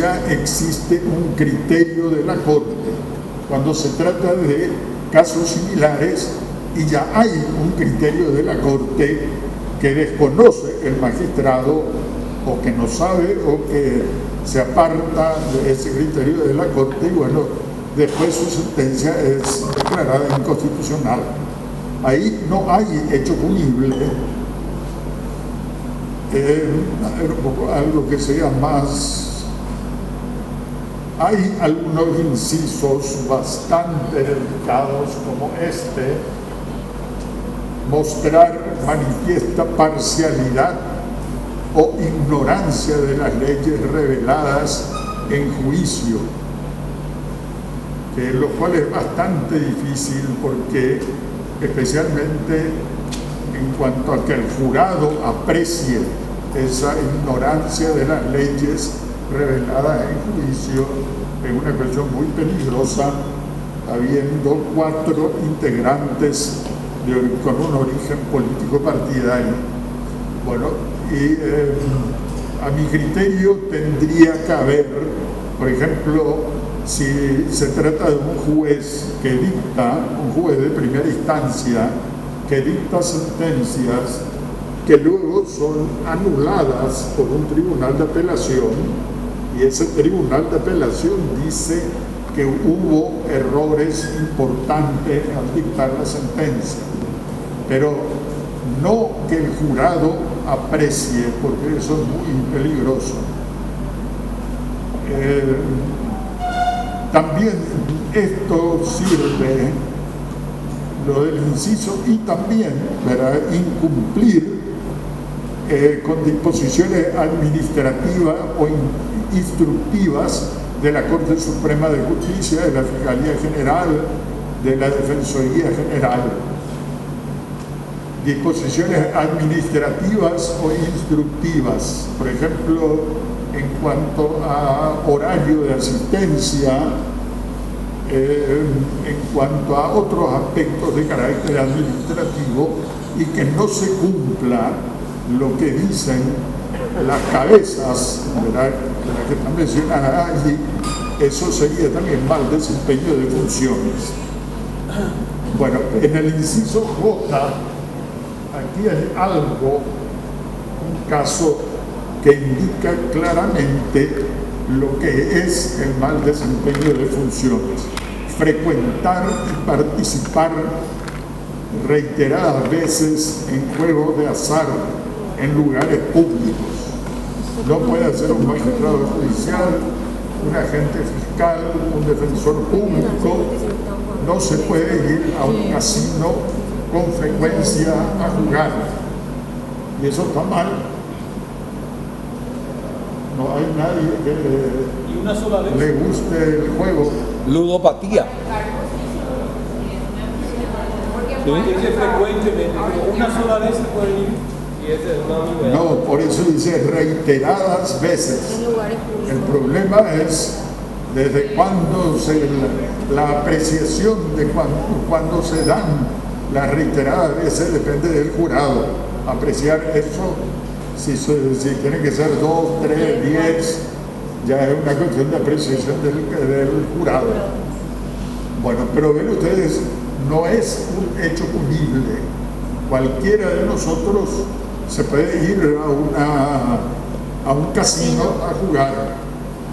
ya existe un criterio de la Corte cuando se trata de casos similares y ya hay un criterio de la Corte que desconoce el magistrado o que no sabe o que se aparta de ese criterio de la Corte y bueno, después su sentencia es declarada inconstitucional. Ahí no hay hecho punible, algo que sea más. Hay algunos incisos bastante delicados como este, mostrar manifiesta parcialidad o ignorancia de las leyes reveladas en juicio, lo cual es bastante difícil porque especialmente en cuanto a que el jurado aprecie esa ignorancia de las leyes reveladas en juicio, es una cuestión muy peligrosa, habiendo 4 integrantes con un origen político partidario. Bueno, y a mi criterio tendría que haber, por ejemplo, si se trata de un juez que dicta, un juez de primera instancia, que dicta sentencias que luego son anuladas por un tribunal de apelación, y ese tribunal de apelación dice que hubo errores importantes al dictar la sentencia, pero no que el jurado aprecie, porque eso es muy peligroso. También esto sirve, lo del inciso, y también para incumplir con disposiciones administrativas o instructivas de la Corte Suprema de Justicia, de la Fiscalía General, de la Defensoría General. Disposiciones administrativas o instructivas, por ejemplo, en cuanto a horario de asistencia, en cuanto a otros aspectos de carácter administrativo, y que no se cumpla lo que dicen las cabezas, ¿verdad?, de las que están mencionadas allí, eso sería también mal desempeño de funciones. Bueno, en el inciso J, aquí hay algo, un caso que indica claramente lo que es el mal desempeño de funciones: frecuentar y participar reiteradas veces en juegos de azar en lugares públicos. No puede ser un magistrado judicial, un agente fiscal, un defensor público, no se puede ir a un casino con frecuencia a jugar, y eso está mal. No hay nadie que le guste el juego. Ludopatía. ¿Sí? Dice frecuentemente, una sola vez se puede ir. No, por eso dice reiteradas veces. El problema es desde cuándo la apreciación de cuándo se dan las reiteradas veces depende del jurado. Apreciar eso, si tiene que ser 2, 3, 10, ya es una cuestión de apreciación del jurado. Bueno, pero ven ustedes, no es un hecho punible. Cualquiera de nosotros se puede ir a un casino a jugar,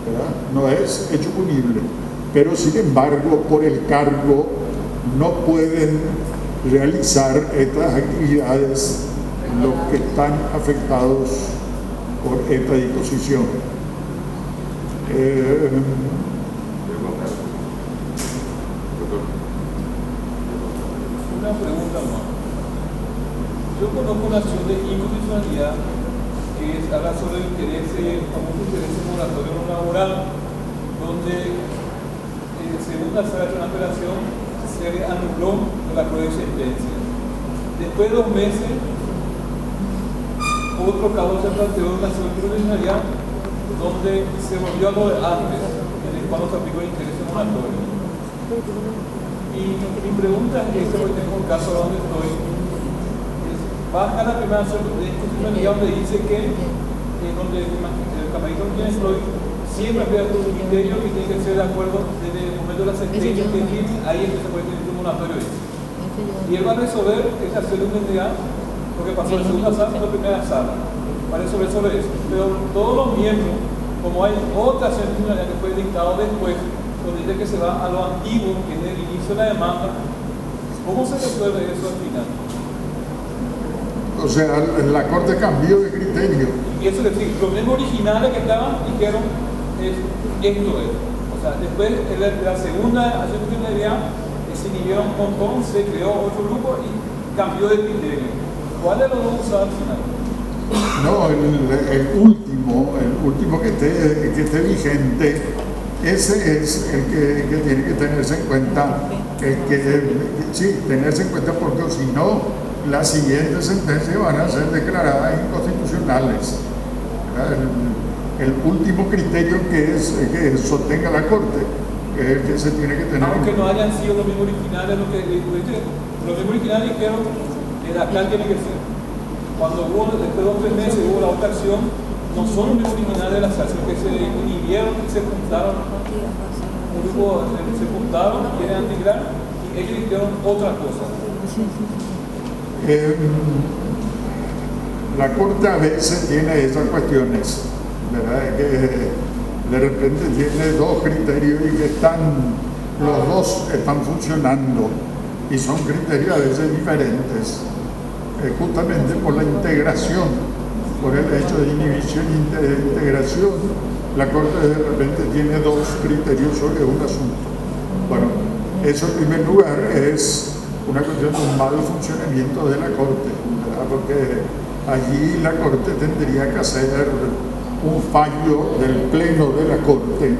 ¿verdad? No es hecho punible, pero sin embargo por el cargo no pueden realizar estas actividades los que están afectados por esta disposición. Una pregunta más. Yo conozco una acción de inconstitucionalidad que habla sobre el famoso interés moratorio no laboral, donde según la sala de una apelación se anuló la prueba de sentencia. Después de 2 meses, otro caso se planteó en la acción de inconstitucionalidad donde se volvió a lo de antes, en el cual se aplicó el interés moratorio. Y mi pregunta es esta, porque tengo un caso donde estoy. Baja la primera acción de inconstitucionalidad donde dice que donde el camarito Jens Floyd siempre hay un criterio que tiene que ser de acuerdo desde el momento de la sentencia que tiene, ahí es que se puede tener un moratorio. Y él va a resolver esa solemnidad, porque pasó de segunda sala a la primera sala, va a resolver sobre eso. Pero todos los miembros, como hay otra sentencia que fue dictada después, donde dice que se va a lo antiguo, que es el inicio de la demanda, ¿cómo se resuelve eso al final? O sea, la Corte cambió de criterio. Y eso es decir, los mismos originales que estaban dijeron esto es. O sea, después de la segunda asociación se inhibieron un montón, se creó otro grupo y cambió de criterio. ¿Cuál de los dos usar al final? No, el último que esté vigente, ese es el que tiene que tenerse en cuenta, tenerse en cuenta, porque si no, las siguientes sentencias van a ser declaradas inconstitucionales. El último criterio que sostenga la Corte es el que se tiene que tener. Aunque no hayan sido los mismos originales, los mismos originales dijeron que acá tiene que ser. Cuando después de 2 o 3 meses hubo la otra acción, no son los mismos originales de la sala, sino que se inhibieron y se juntaron. Un grupo se juntaron, quieren antigrar, y ellos dijeron otra cosa. La Corte a veces tiene esas cuestiones, ¿verdad? Que de repente tiene 2 criterios y que los dos están funcionando, y son criterios a veces diferentes, justamente por la integración, por el hecho de inhibición e integración. La Corte de repente tiene 2 criterios sobre un asunto. Bueno, eso en primer lugar es una cuestión de un mal funcionamiento de la Corte, ¿verdad? Porque allí la Corte tendría que hacer un fallo del Pleno de la Corte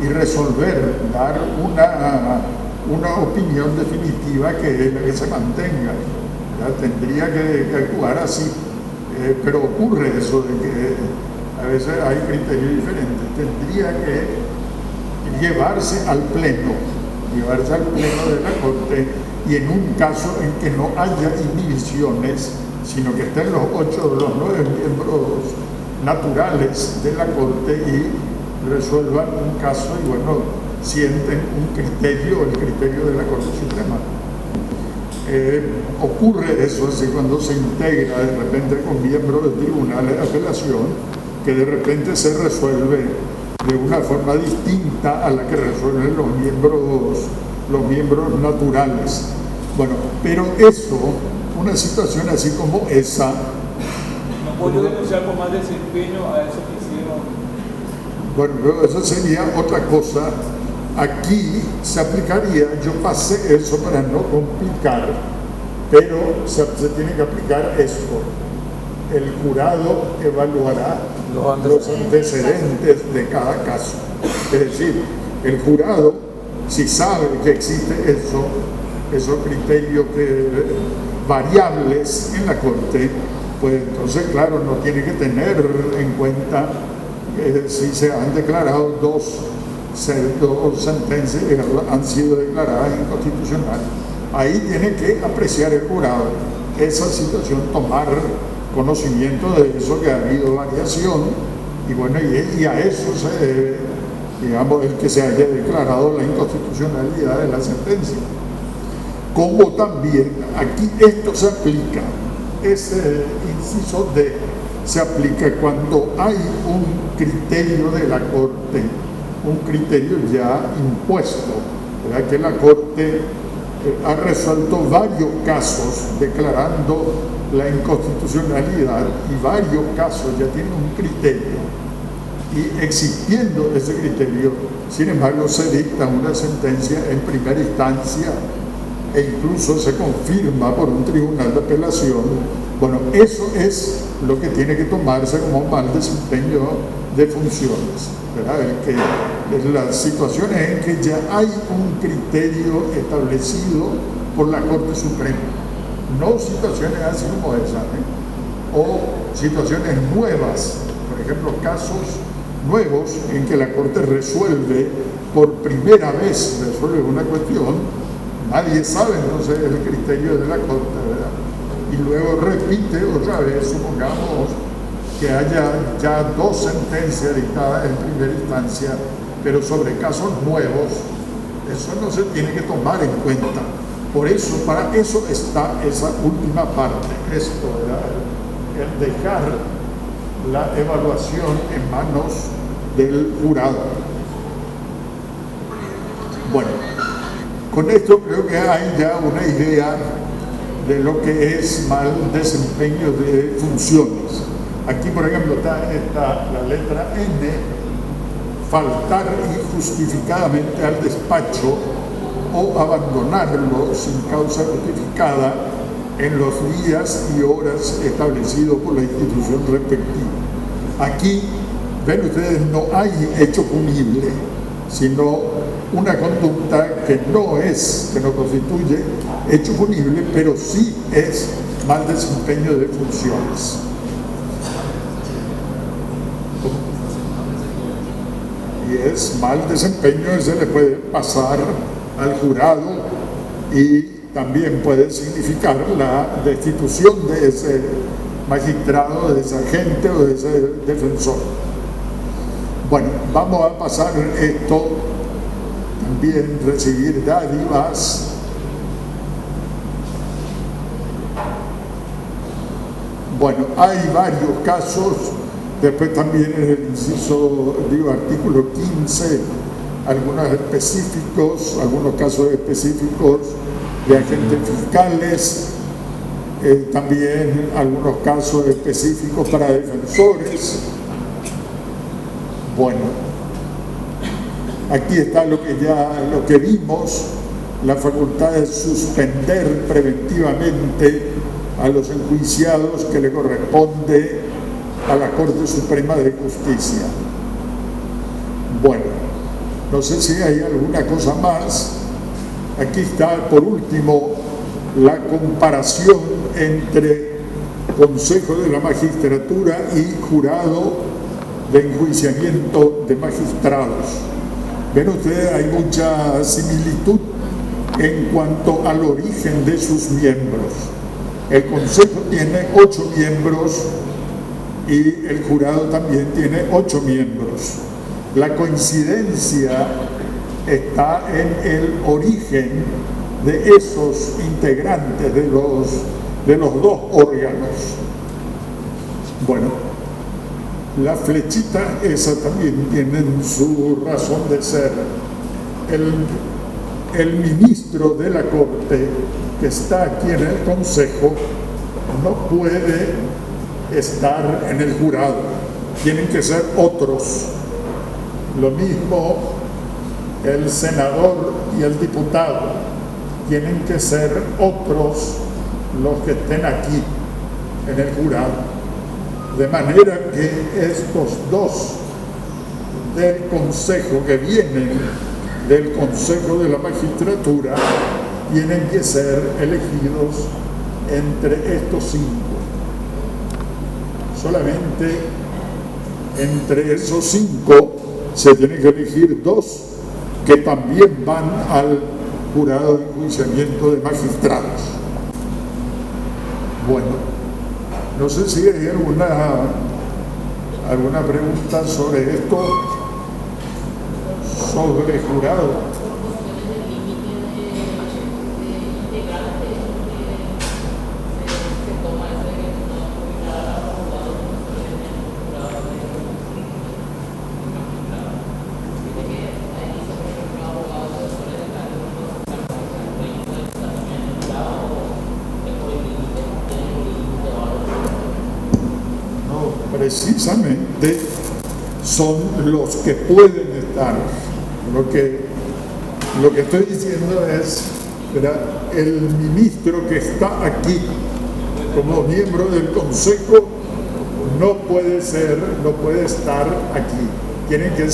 y resolver, dar una opinión definitiva que se mantenga. ¿Ya? Tendría que actuar así, pero ocurre eso de que a veces hay criterios diferentes. Tendría que llevarse al Pleno de la Corte, y en un caso en que no haya inhibiciones, sino que estén los 8 de los 9 miembros naturales de la Corte y resuelvan un caso y bueno, sienten un criterio, el criterio de la Corte Suprema. Ocurre eso así cuando se integra de repente con miembros del Tribunal de Apelación, que de repente se resuelve de una forma distinta a la que resuelven los miembros naturales. Bueno, pero eso, una situación así como esa, ¿no puedo denunciar por mal desempeño a eso que hicieron? Bueno, pero eso sería otra cosa. Aquí se aplicaría, yo pasé eso para no complicar, pero se tiene que aplicar esto. El jurado evaluará los antecedentes de cada caso. Es decir, el jurado, si sabe que existe esos criterios variables en la Corte, pues entonces, claro, no tiene que tener en cuenta si se han declarado dos sentencias que han sido declaradas inconstitucionales. Ahí tiene que apreciar el jurado esa situación, tomar conocimiento de eso, que ha habido variación, y bueno, y a eso se debe, digamos, el que se haya declarado la inconstitucionalidad de la sentencia. Como también aquí esto se aplica, ese inciso D se aplica cuando hay un criterio de la Corte, un criterio ya impuesto, ¿verdad? Que la Corte ha resuelto varios casos declarando la inconstitucionalidad, y varios casos ya tienen un criterio, y existiendo ese criterio, sin embargo, se dicta una sentencia en primera instancia e incluso se confirma por un tribunal de apelación. Bueno, eso es lo que tiene que tomarse como mal desempeño de funciones, ¿verdad? Las situaciones en que ya hay un criterio establecido por la Corte Suprema, no situaciones así como esa, o situaciones nuevas, por ejemplo, casos nuevos en que la Corte resuelve por primera vez, resuelve una cuestión, nadie sabe entonces el criterio de la Corte, ¿verdad? Y luego repite otra vez, supongamos, que haya ya 2 sentencias dictadas en primera instancia, pero sobre casos nuevos, eso no se tiene que tomar en cuenta. Por eso, para eso está esa última parte, esto, el dejar la evaluación en manos del jurado. Bueno, con esto creo que hay ya una idea de lo que es mal desempeño de funciones. Aquí, por ejemplo, está la letra N, faltar injustificadamente al despacho o abandonarlo sin causa justificada en los días y horas establecidos por la institución respectiva. Aquí, ven ustedes, no hay hecho punible, sino una conducta que no constituye hecho punible, pero sí es mal desempeño de funciones. Y es mal desempeño, se le puede pasar al jurado y también puede significar la destitución de ese magistrado, de ese agente o de ese defensor. Bueno, vamos a pasar esto, también recibir dádivas. Bueno, hay varios casos, después también en el inciso, artículo 15, algunos casos específicos de agentes fiscales, también algunos casos específicos para defensores. Bueno, aquí está lo que vimos, la facultad de suspender preventivamente a los enjuiciados que le corresponde a la Corte Suprema de Justicia. Bueno, no sé si hay alguna cosa más. Aquí está, por último, la comparación entre Consejo de la Magistratura y Jurado de Enjuiciamiento de Magistrados. Ven ustedes, hay mucha similitud en cuanto al origen de sus miembros. El Consejo tiene 8 miembros y el jurado también tiene 8 miembros. La coincidencia está en el origen de esos integrantes de los 2 órganos. Bueno, la flechita esa también tiene su razón de ser. El ministro de la Corte que está aquí en el Consejo no puede estar en el jurado, tienen que ser otros. Lo mismo el senador y el diputado, tienen que ser otros los que estén aquí en el jurado. De manera que estos 2 del Consejo que vienen del Consejo de la Magistratura tienen que ser elegidos entre estos 5. Solamente entre esos 5 se tienen que elegir 2 que también van al jurado de enjuiciamiento de magistrados. Bueno, no sé si hay alguna pregunta sobre esto, sobre jurado. Precisamente son los que pueden estar. Lo que estoy diciendo es, el ministro que está aquí como miembro del Consejo no puede estar aquí. Tienen que ser